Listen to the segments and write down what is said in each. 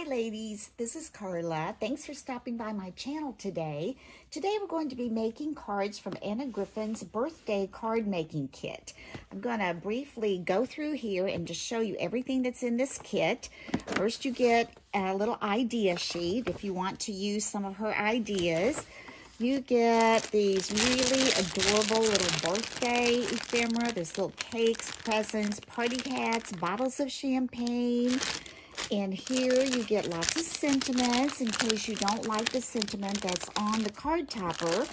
Hi ladies, this is Carla. Thanks for stopping by my channel today. Today we're going to be making cards from Anna Griffin's Birthday Card Making Kit. I'm going to briefly go through here and just show you everything that's in this kit. First you get a little idea sheet if you want to use some of her ideas. You get these really adorable little birthday ephemera. There's little cakes, presents, party hats, bottles of champagne. And here you get lots of sentiments. In case you don't like the sentiment that's on the card topper,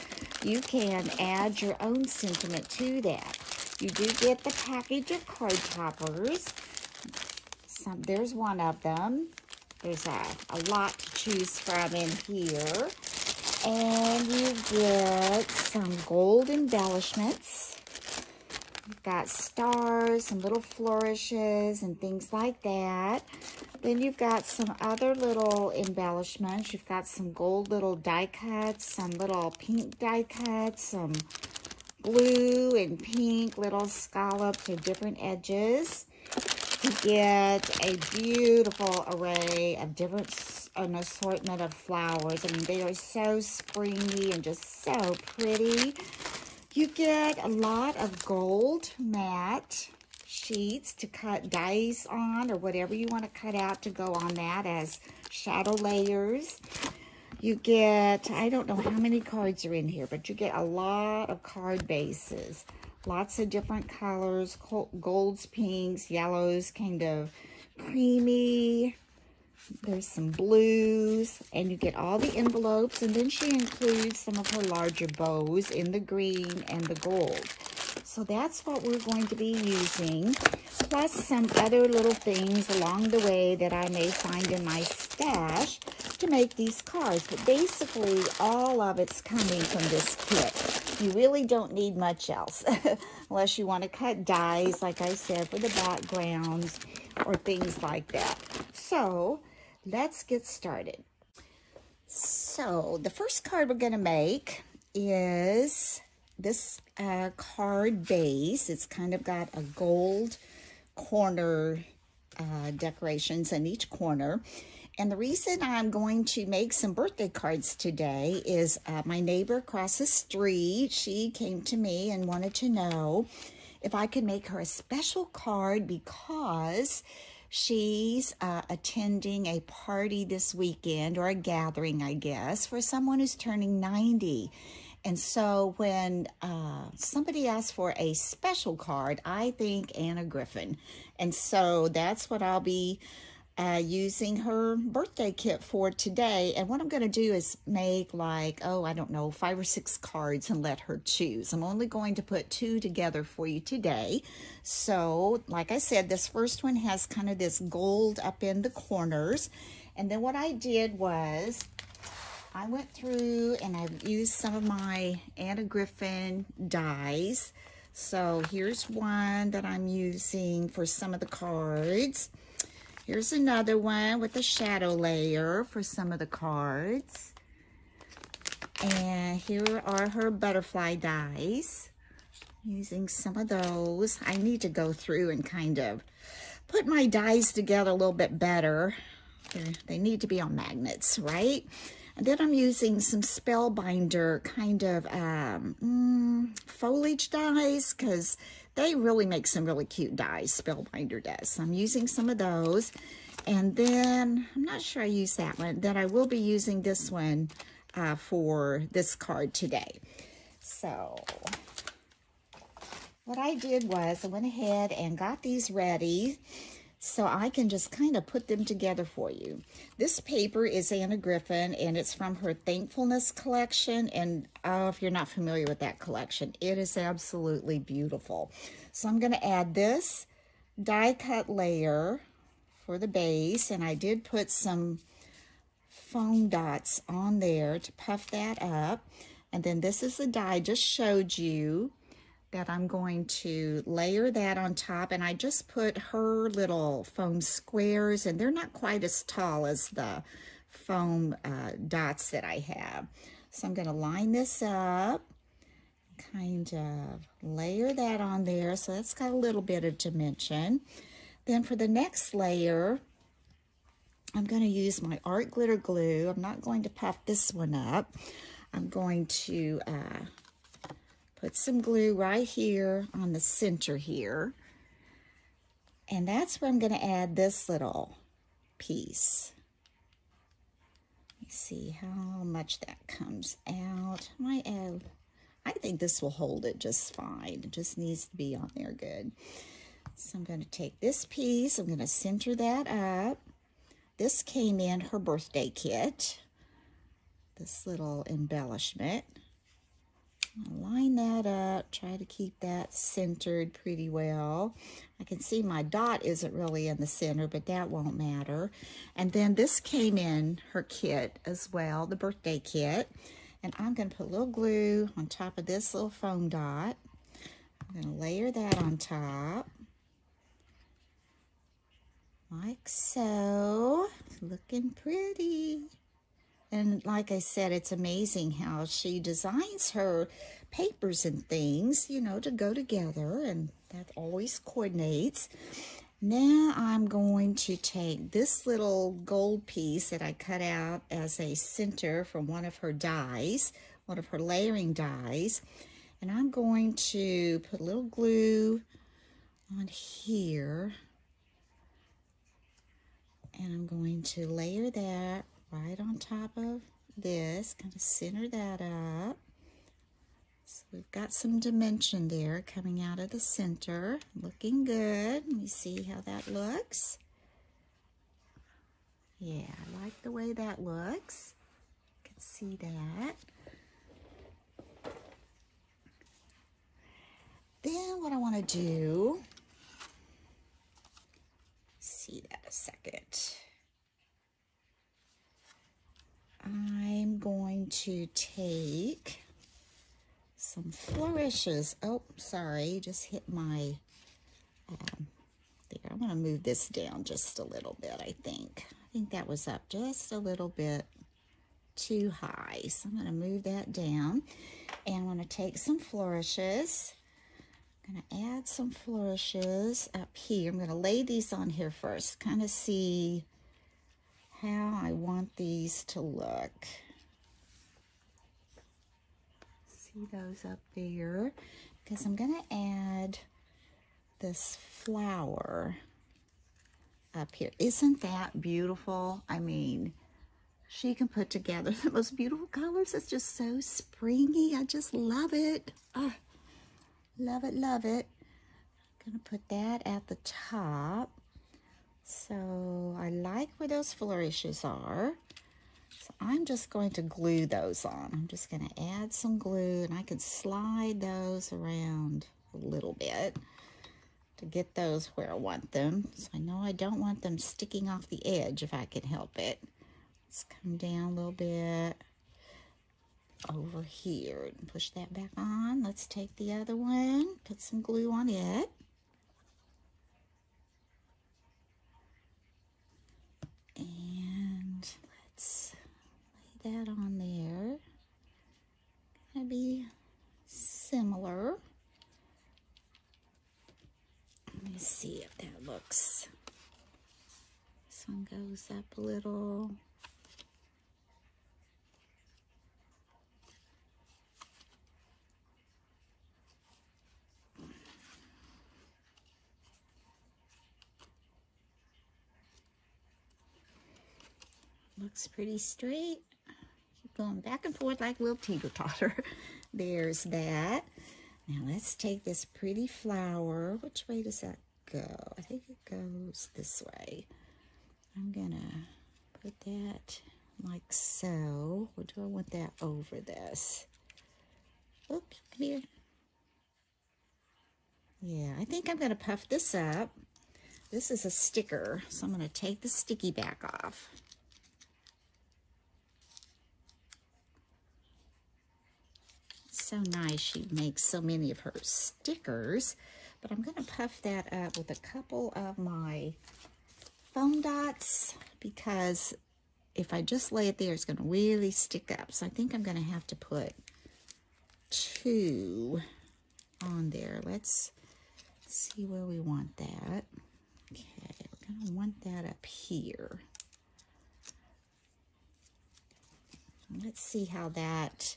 you can add your own sentiment to that. You do get the package of card toppers. There's one of them. There's a lot to choose from in here. And you get some gold embellishments. You've got stars and little flourishes and things like that. Then you've got some other little embellishments. You've got some gold little die cuts, some little pink die cuts, some blue and pink little scallops with different edges. You get a beautiful array of an assortment of flowers. I mean, they are so springy and just so pretty. You get a lot of gold matte sheets to cut dies on, or whatever you want to cut out to go on that as shadow layers. You get, I don't know how many cards are in here, but you get a lot of card bases. Lots of different colors, golds, pinks, yellows, kind of creamy. There's some blues, and you get all the envelopes, and then she includes some of her larger bows in the green and the gold. So that's what we're going to be using, plus some other little things along the way that I may find in my stash to make these cards. But basically, all of it's coming from this kit. You really don't need much else, unless you want to cut dies, like I said, for the backgrounds or things like that. So let's get started. So the first card we're going to make is this card base. It's kind of got a gold corner decorations in each corner. And the reason I'm going to make some birthday cards today is my neighbor across the street, she came to me and wanted to know if I could make her a special card because she's attending a party this weekend, or a gathering, I guess, for someone who's turning 90. And so when somebody asks for a special card, I think Anna Griffin. And so that's what I'll be using her birthday kit for today. And what I'm going to do is make like, oh, I don't know, 5 or 6 cards and let her choose. I'm only going to put 2 together for you today. So like I said, this first one has kind of this gold up in the corners. And then what I did was I went through and I've used some of my Anna Griffin dies. So here's one that I'm using for some of the cards. Here's another one with a shadow layer for some of the cards. And here are her butterfly dies. Using some of those. I need to go through and kind of put my dies together a little bit better. They need to be on magnets, right? And then I'm using some Spellbinder kind of foliage dies, because they really make some really cute dies, Spellbinder does. So I'm using some of those. And then, I'm not sure I used that one. Then I will be using this one for this card today. So what I did was I went ahead and got these ready, so I can just kind of put them together for you. This paper is Anna Griffin, and it's from her Thankfulness collection. And oh, if you're not familiar with that collection, it is absolutely beautiful. So I'm going to add this die cut layer for the base, and I did put some foam dots on there to puff that up. And then this is the die I just showed you that I'm going to layer that on top, and I just put her little foam squares, and they're not quite as tall as the foam dots that I have. So I'm going to line this up, kind of layer that on there, so that's got a little bit of dimension. Then for the next layer, I'm going to use my art glitter glue. I'm not going to puff this one up. I'm going to put some glue right here on the center here. And that's where I'm going to add this little piece. Let me see how much that comes out. I might add, I think this will hold it just fine. It just needs to be on there good. So I'm going to take this piece, I'm going to center that up. This came in her birthday kit, this little embellishment. I'll line that up, try to keep that centered pretty well. I can see my dot isn't really in the center, but that won't matter. And then this came in her kit as well, the birthday kit. And I'm going to put a little glue on top of this little foam dot. I'm going to layer that on top. Like so. Looking pretty. And like I said, it's amazing how she designs her papers and things, you know, to go together, and that always coordinates. Now I'm going to take this little gold piece that I cut out as a center from one of her dies, one of her layering dies, and I'm going to put a little glue on here, and I'm going to layer that right on top of this, kind of center that up. So we've got some dimension there coming out of the center. Looking good. Let me see how that looks. Yeah, I like the way that looks. You can see that. Then what I want to do, see that a second. I'm going to take some flourishes. Oh, sorry, just hit my, there. I'm going to move this down just a little bit, I think. I think that was up just a little bit too high. So I'm going to move that down. And I'm going to take some flourishes. I'm going to add some flourishes up here. I'm going to lay these on here first, kind of see how I want these to look. See those up there? Because I'm going to add this flower up here. Isn't that beautiful? I mean, she can put together the most beautiful colors. It's just so springy. I just love it. Oh, love it, love it. I'm going to put that at the top. So I like where those flourishes are. So I'm just going to glue those on. I'm just going to add some glue, and I can slide those around a little bit to get those where I want them. So I know I don't want them sticking off the edge if I can help it. Let's come down a little bit over here and push that back on. Let's take the other one, put some glue on it. And let's lay that on there. Gonna be similar. Let me see if that looks. This one goes up a little. Looks pretty straight. Keep going back and forth like a little teeter-totter. There's that. Now let's take this pretty flower. Which way does that go? I think it goes this way. I'm gonna put that like so. Or do I want that over this? Oops, come here. Yeah, I think I'm gonna puff this up. This is a sticker, so I'm gonna take the sticky back off. So nice she makes so many of her stickers, but I'm going to puff that up with a couple of my foam dots, because if I just lay it there, it's going to really stick up. So I think I'm going to have to put 2 on there. Let's see where we want that. Okay, we're going to want that up here. let's see how that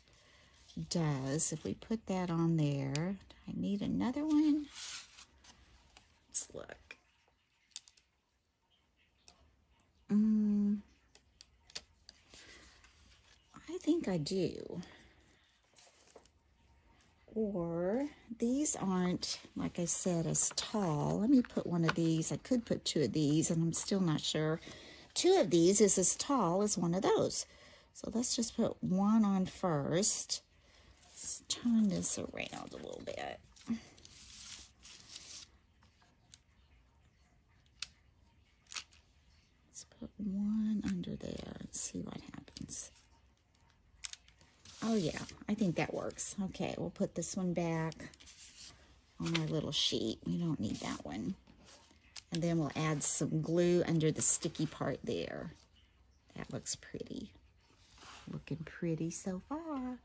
does. If we put that on there, I need another one. Let's look. I think I do. Or these aren't, like I said, as tall. Let me put one of these. I could put two of these, and I'm still not sure. Two of these is as tall as one of those. So let's just put one on first. Let's turn this around a little bit. Let's put one under there and see what happens. Oh yeah, I think that works. Okay, we'll put this one back on our little sheet. We don't need that one. And then we'll add some glue under the sticky part there. That looks pretty. Looking pretty so far.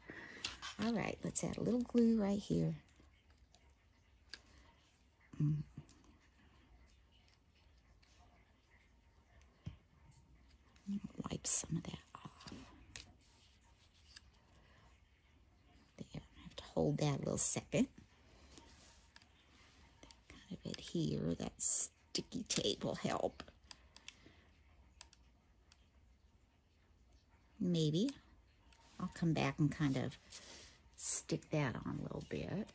All right, let's add a little glue right here. Wipe some of that off. There, I have to hold that a little second. Kind of adhere, that sticky tape will help. Maybe. I'll come back and kind of stick that on a little bit.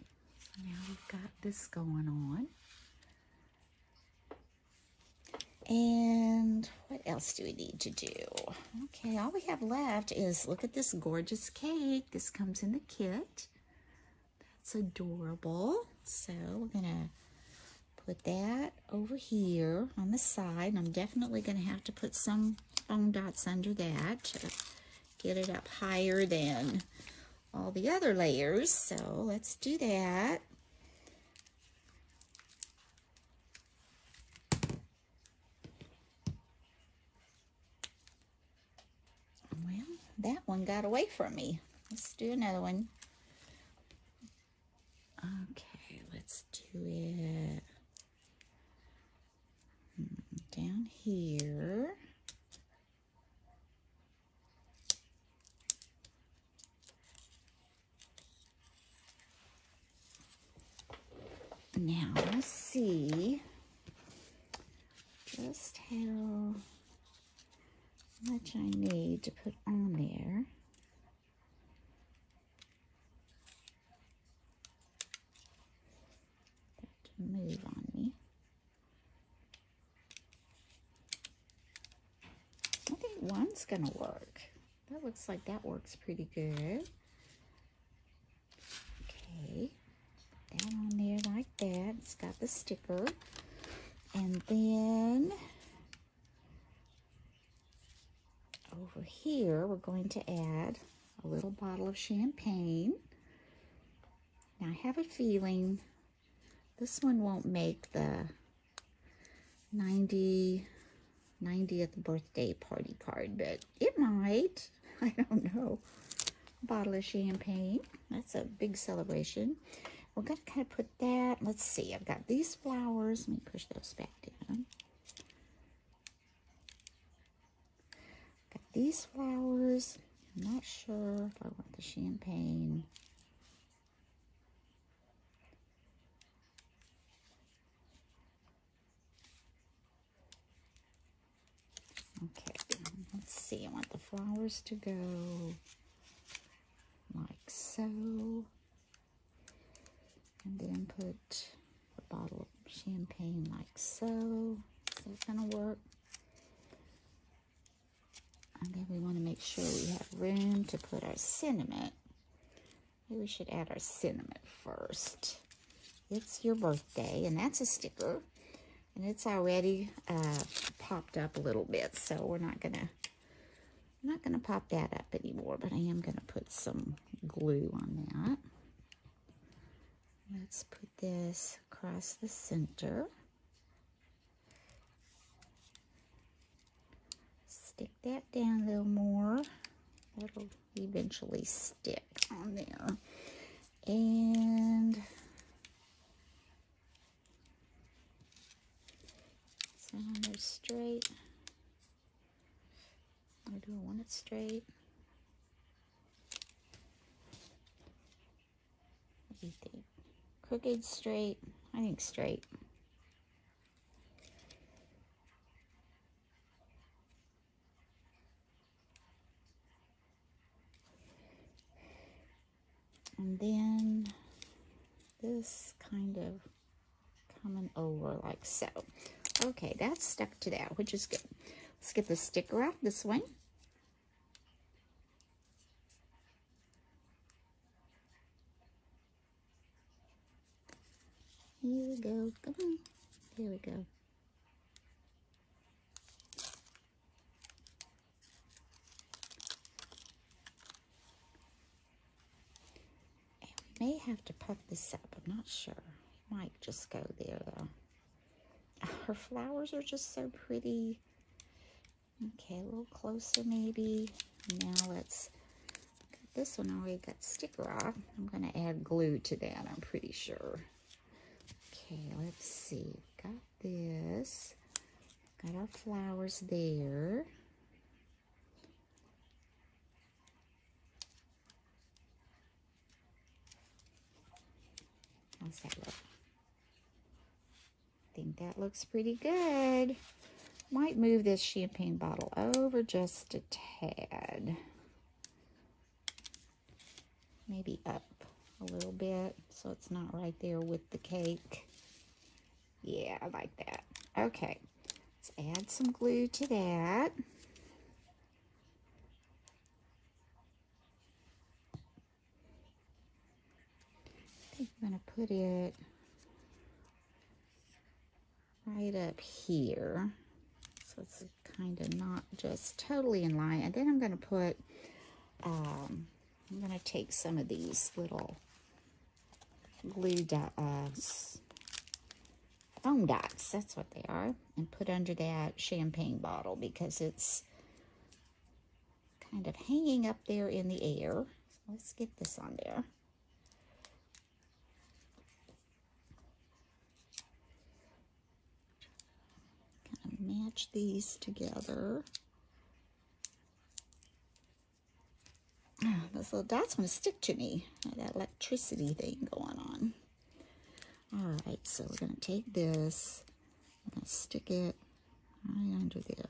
So now we've got this going on. And what else do we need to do? Okay, all we have left is, look at this gorgeous cake. This comes in the kit. That's adorable. So we're gonna put that over here on the side. I'm definitely gonna have to put some foam dots under that to get it up higher than all the other layers. So let's do that. Well, that one got away from me. Let's do another one. Okay, let's do it down here. Now, let's see just how much I need to put on there. That to move on me. I think one's gonna work. That looks like that works pretty good. Okay. That on there like that. It's got the sticker. And then over here, we're going to add a little bottle of champagne. Now, I have a feeling this one won't make the 90th birthday party card, but it might. I don't know. Bottle of champagne. That's a big celebration. We're going to kind of put that, let's see, I've got these flowers. Let me push those back down. Got these flowers. I'm not sure if I want the champagne. Okay, let's see, I want the flowers to go like so. And then put a bottle of champagne like so. Is that gonna work? And then we want to make sure we have room to put our cinnamon. Maybe we should add our cinnamon first. It's your birthday, and that's a sticker. And it's already popped up a little bit, so I'm not gonna pop that up anymore, but I am gonna put some glue on that. Let's put this across the center. Stick that down a little more. That'll eventually stick on there. And is that on there straight? Or do I want it straight? What do you think? Crooked, straight? I think straight. And then this kind of coming over like so. Okay, that's stuck to that, which is good. Let's get the sticker out this one. Here we go. Come on. Here we go. And we may have to puff this up. I'm not sure. It might just go there, though. Her flowers are just so pretty. Okay, a little closer maybe. Now let's got this one already got sticker off. I'm going to add glue to that, I'm pretty sure. Okay, let's see. Got this. Got our flowers there. How's that look? I think that looks pretty good. Might move this champagne bottle over just a tad. Maybe up a little bit so it's not right there with the cake. Yeah, I like that. Okay, let's add some glue to that. I think I'm going to put it right up here. So it's kind of not just totally in line. And then I'm going to put, I'm going to take some of these little glue dots, foam dots, that's what they are, and put under that champagne bottle because it's kind of hanging up there in the air. So let's get this on there. Kind of match these together. Those little dots want to stick to me. That electricity thing going on. All right, so we're going to take this. I'm going to stick it right under there.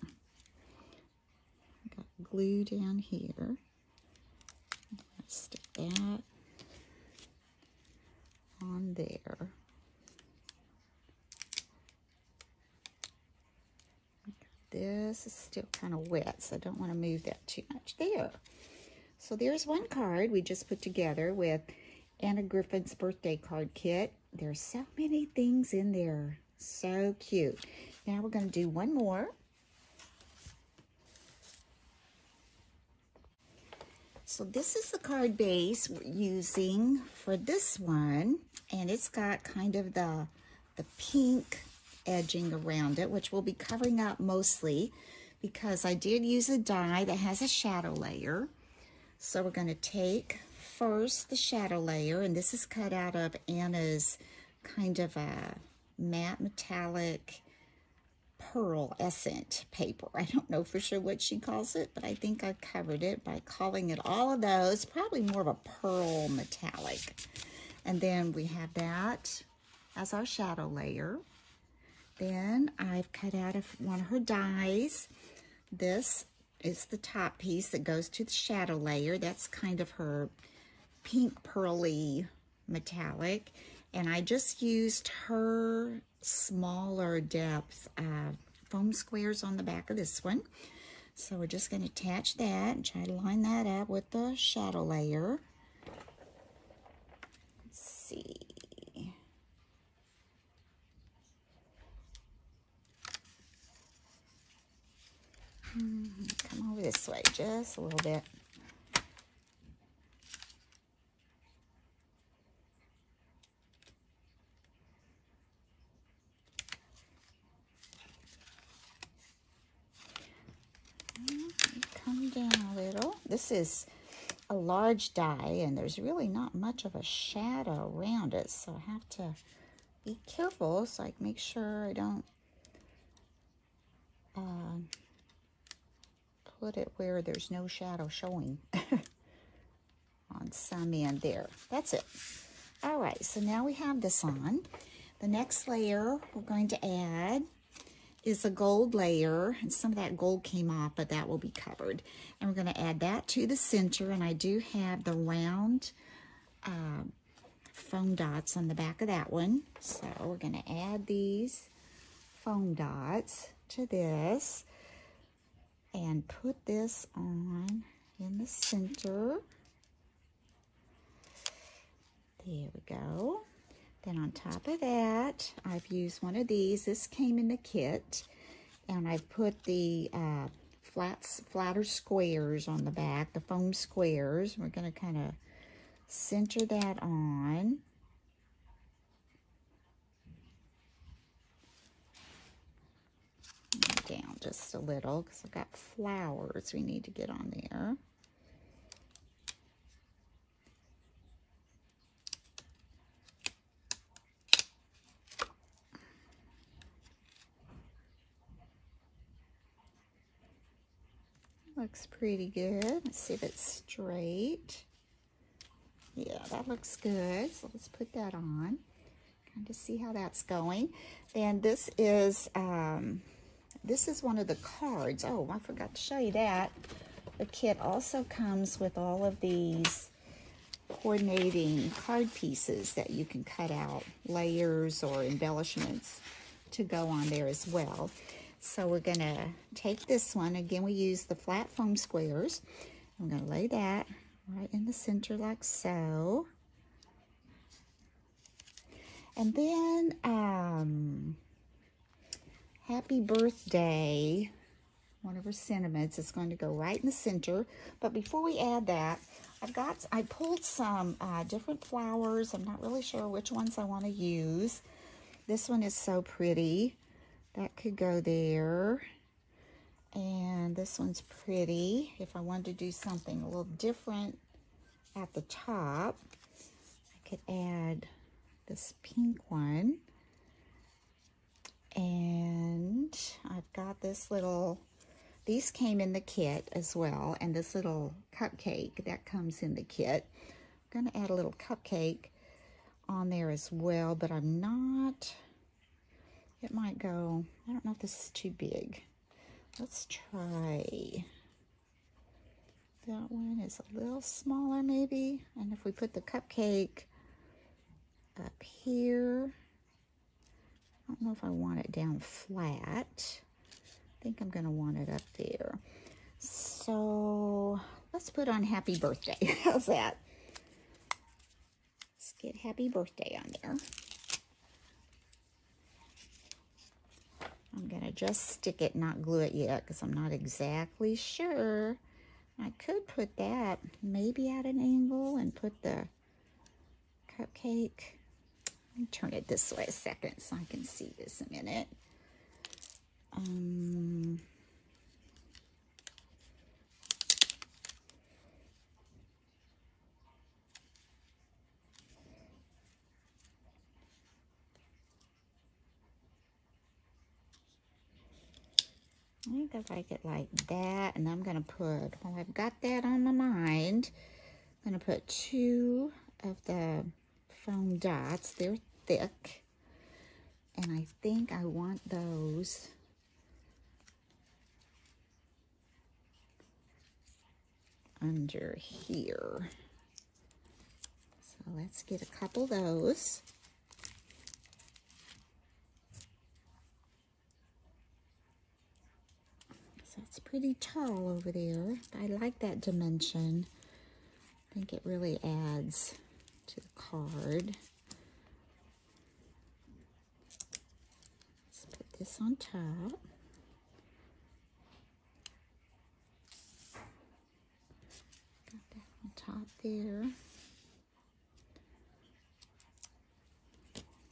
I got glue down here. I'm going to stick that on there. This is still kind of wet, so I don't want to move that too much. There. So there's one card we just put together with Anna Griffin's birthday card kit. There's so many things in there. So cute. Now we're going to do one more. So this is the card base we're using for this one. And it's got kind of the pink edging around it, which we'll be covering up mostly because I did use a die that has a shadow layer. So we're going to take first the shadow layer, and this is cut out of Anna's kind of a matte metallic pearlescent paper. I don't know for sure what she calls it, but I think I covered it by calling it all of those, probably more of a pearl metallic. And then we have that as our shadow layer. Then I've cut out one of her dies. This is the top piece that goes to the shadow layer. That's kind of her pink pearly metallic. And I just used her smaller depth foam squares on the back of this one. So we're just going to attach that and try to line that up with the shadow layer. Let's see. Come over this way just a little bit. Come down a little. This is a large die, and there's really not much of a shadow around it, so I have to be careful so I can make sure I don't put it where there's no shadow showing on some end there. That's it. All right, so now we have this on. The next layer we're going to add is a gold layer, and some of that gold came off, but that will be covered. And we're going to add that to the center, and I do have the round foam dots on the back of that one. So we're going to add these foam dots to this and put this on in the center. There we go. Then on top of that, I've used one of these. This came in the kit, and I've put the flatter squares on the back, the foam squares. We're going to kind of center that on. Down just a little because I've got flowers we need to get on there. Looks pretty good. Let's see if it's straight. Yeah, that looks good. So let's put that on. Kind of see how that's going. Then this is one of the cards. Oh, I forgot to show you that. The kit also comes with all of these coordinating card pieces that you can cut out, layers or embellishments to go on there as well. So we're going to take this one. Again, we use the flat foam squares. I'm going to lay that right in the center like so. And then Happy Birthday, one of her sentiments, is going to go right in the center. But before we add that, I pulled some different flowers. I'm not really sure which ones I want to use. This one is so pretty. That could go there. And this one's pretty. If I wanted to do something a little different at the top, I could add this pink one. And I've got this little, these came in the kit as well, and this little cupcake that comes in the kit. I'm going to add a little cupcake on there as well, but I'm not, it might go, I don't know if this is too big. Let's try, that one is a little smaller maybe, and if we put the cupcake up here, I don't know if I want it down flat. I think I'm going to want it up there. So let's put on Happy Birthday. How's that? Let's get Happy Birthday on there. I'm going to just stick it, not glue it yet, because I'm not exactly sure. I could put that maybe at an angle and put the cupcake. Let me turn it this way a second so I can see this a minute. I think I like it like that, and I'm going to put, while I've got that on my mind, I'm going to put 2 of the foam dots. They're thick, and I think I want those under here. So let's get a couple of those. So it's pretty tall over there. I like that dimension. I think it really adds to the card. Let's put this on top. Got that on top there.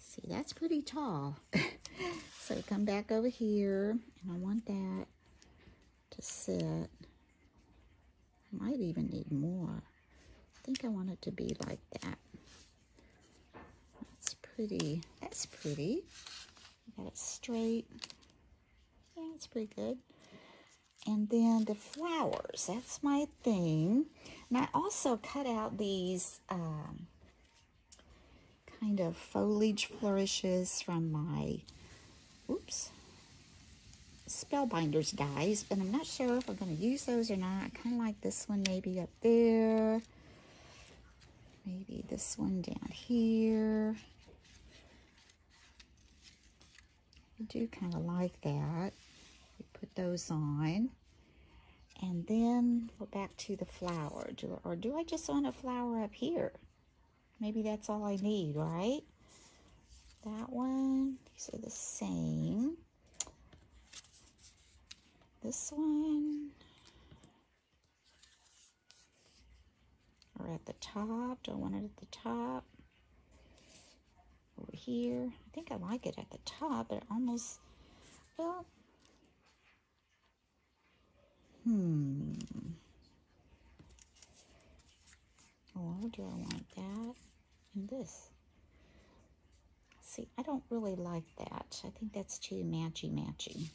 See, that's pretty tall. So come back over here, and I want that to sit. I might even need more. I think I want it to be like that. That's pretty. That's pretty. Got it straight. Yeah, it's pretty good. And then the flowers. That's my thing. And I also cut out these kind of foliage flourishes from my, oops, Spellbinders dies, but I'm not sure if I'm going to use those or not. I kind of like this one maybe up there. Maybe this one down here. I do kind of like that. We put those on. And then we're back to the flower. Or do I just want a flower up here? Maybe that's all I need, right? That one, these are the same. This one, or at the top. Do I want it at the top? Over here. I think I like it at the top, but almost, well, or do I want that and this? See, I don't really like that. I think that's too matchy-matchy.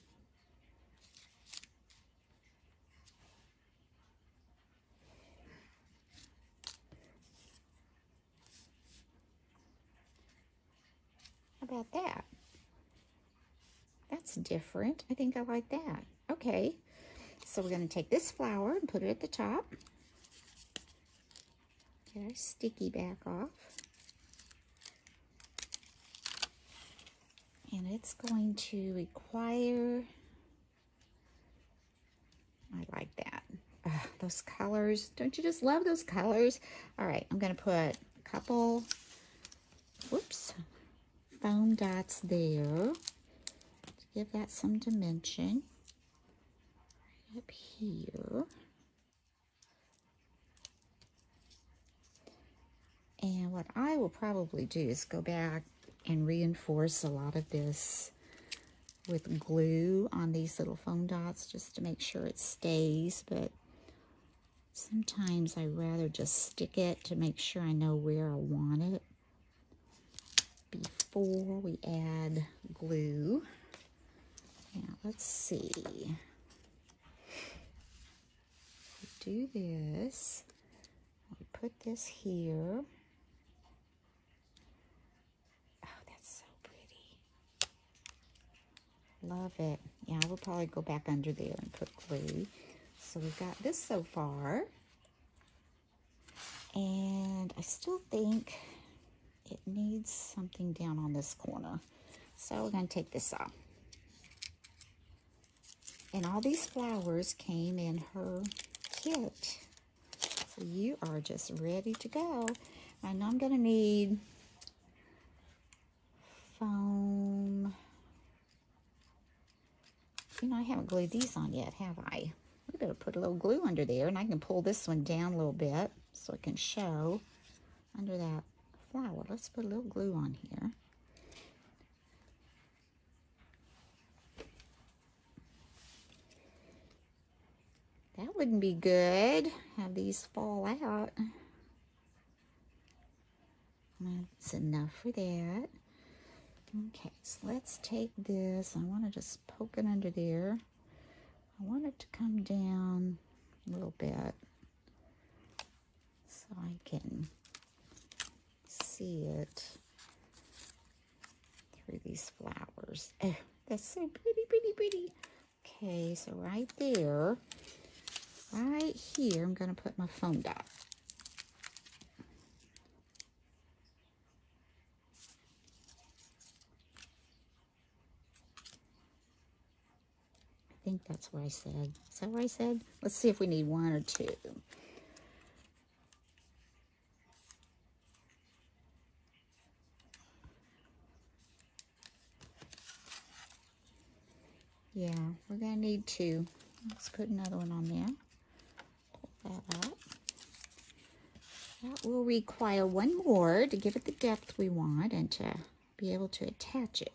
How about that? That's different. I think I like that. Okay, so we're going to take this flower and put it at the top. Get our sticky back off. And it's going to require, I like that. Those colors, don't you just love those colors? All right, I'm going to put a couple, whoops, foam dots there to give that some dimension. Right up here. And what I will probably do is go back and reinforce a lot of this with glue on these little foam dots just to make sure it stays, but sometimes I rather just stick it to make sure I know where I want it before we add glue. Now let's see. We do this, we put this here. Love it. Yeah, we'll probably go back under there and put glue. So we've got this so far. And I still think it needs something down on this corner. So we're going to take this off. And all these flowers came in her kit. So you are just ready to go. I know I'm going to need foam. You know, I haven't glued these on yet, have I? We better put a little glue under there, and I can pull this one down a little bit so it can show under that flower. Let's put a little glue on here. That wouldn't be good, have these fall out. That's enough for that. Okay, so let's take this. I want to just poke it under there. I want it to come down a little bit so I can see it through these flowers. Oh, that's so pretty, pretty, pretty. Okay, so right there, right here, I'm going to put my foam dot. I think that's what I said. Is that what I said? Let's see if we need one or two. Yeah, we're going to need two. Let's put another one on there. Pull that up. That will require one more to give it the depth we want and to be able to attach it.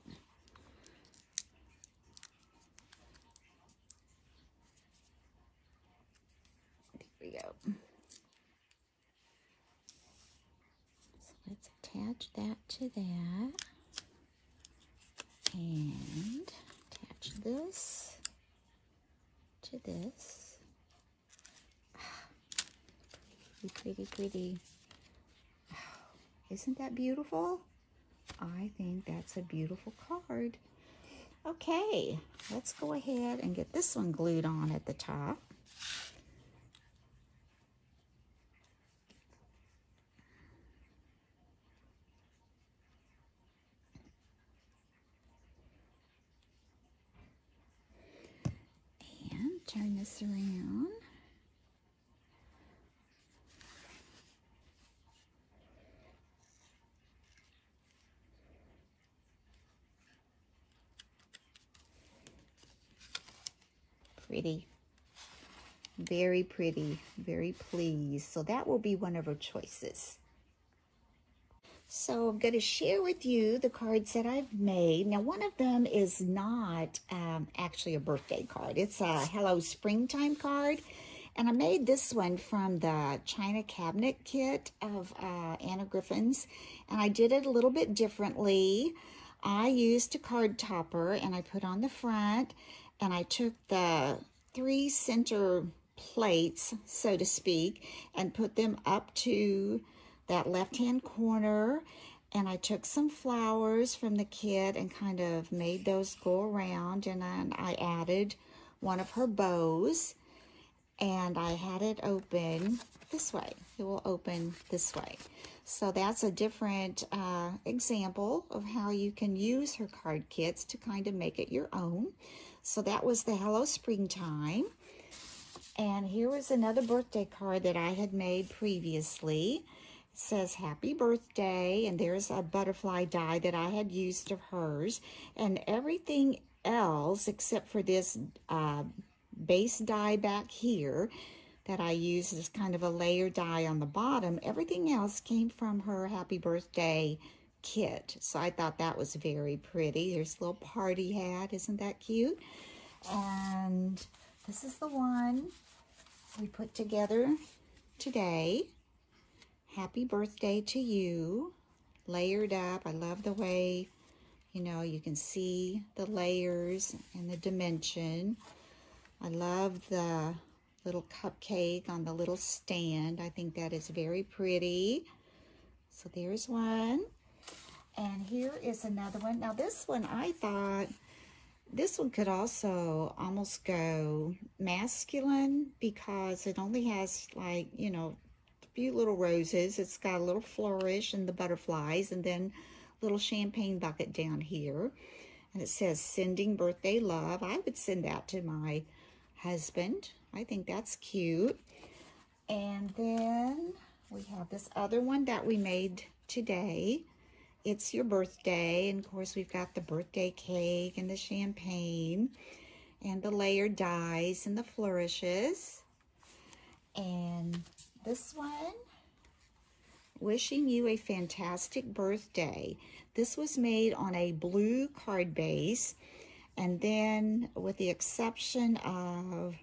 There we go. So let's attach that to that. And attach this to this. Pretty, pretty, pretty. Isn't that beautiful? I think that's a beautiful card. Okay, let's go ahead and get this one glued on at the top. And turn this around. Pretty. Very pretty. Very pleased. So that will be one of her choices. So I'm going to share with you the cards that I've made. Now, one of them is not actually a birthday card. It's a Hello Springtime card. And I made this one from the China Cabinet Kit of Anna Griffin's. And I did it a little bit differently. I used a card topper and I put on the front. And I took the 3 center plates, so to speak, and put them up to that left-hand corner. And I took some flowers from the kit and kind of made those go around. And then I added one of her bows. And I had it open this way. It will open this way. So that's a different example of how you can use her card kits to kind of make it your own. So that was the Hello Springtime. And here was another birthday card that I had made previously. It says Happy Birthday, and there's a butterfly die that I had used of hers. And everything else, except for this base die back here that I used as kind of a layer die on the bottom, everything else came from her Happy Birthday kit. So I thought that was very pretty. There's a little party hat. Isn't that cute? And this is the one we put together today. Happy birthday to you. Layered up. I love the way, you know, you can see the layers and the dimension. I love the little cupcake on the little stand. I think that is very pretty. So there's one. And here is another one. Now this one, I thought this one could also almost go masculine because it only has, like, you know, a few little roses. It's got a little flourish and the butterflies, and then a little champagne bucket down here. And it says sending birthday love. I would send that to my husband. I think that's cute. And then we have this other one that we made today. It's your birthday, and of course we've got the birthday cake and the champagne and the layered dies and the flourishes. And this one, wishing you a fantastic birthday. This was made on a blue card base, and then with the exception of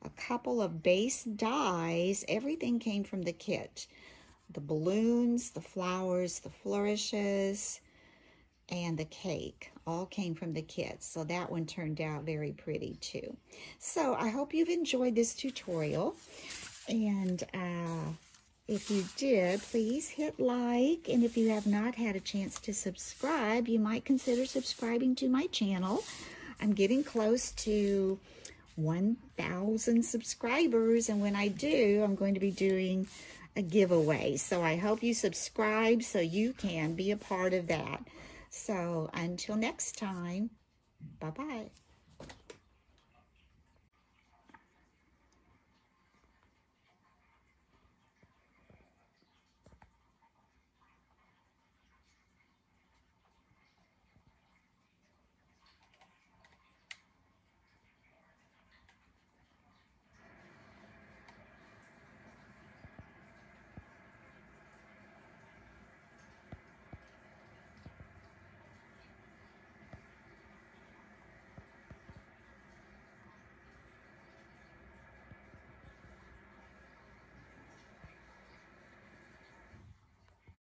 a couple of base dies, everything came from the kit. The balloons, the flowers, the flourishes, and the cake all came from the kit. So that one turned out very pretty too. So I hope you've enjoyed this tutorial. And if you did, please hit like. And if you have not had a chance to subscribe, you might consider subscribing to my channel. I'm getting close to 1,000 subscribers. And when I do, I'm going to be doing a giveaway. So I hope you subscribe so you can be a part of that. So until next time, bye-bye.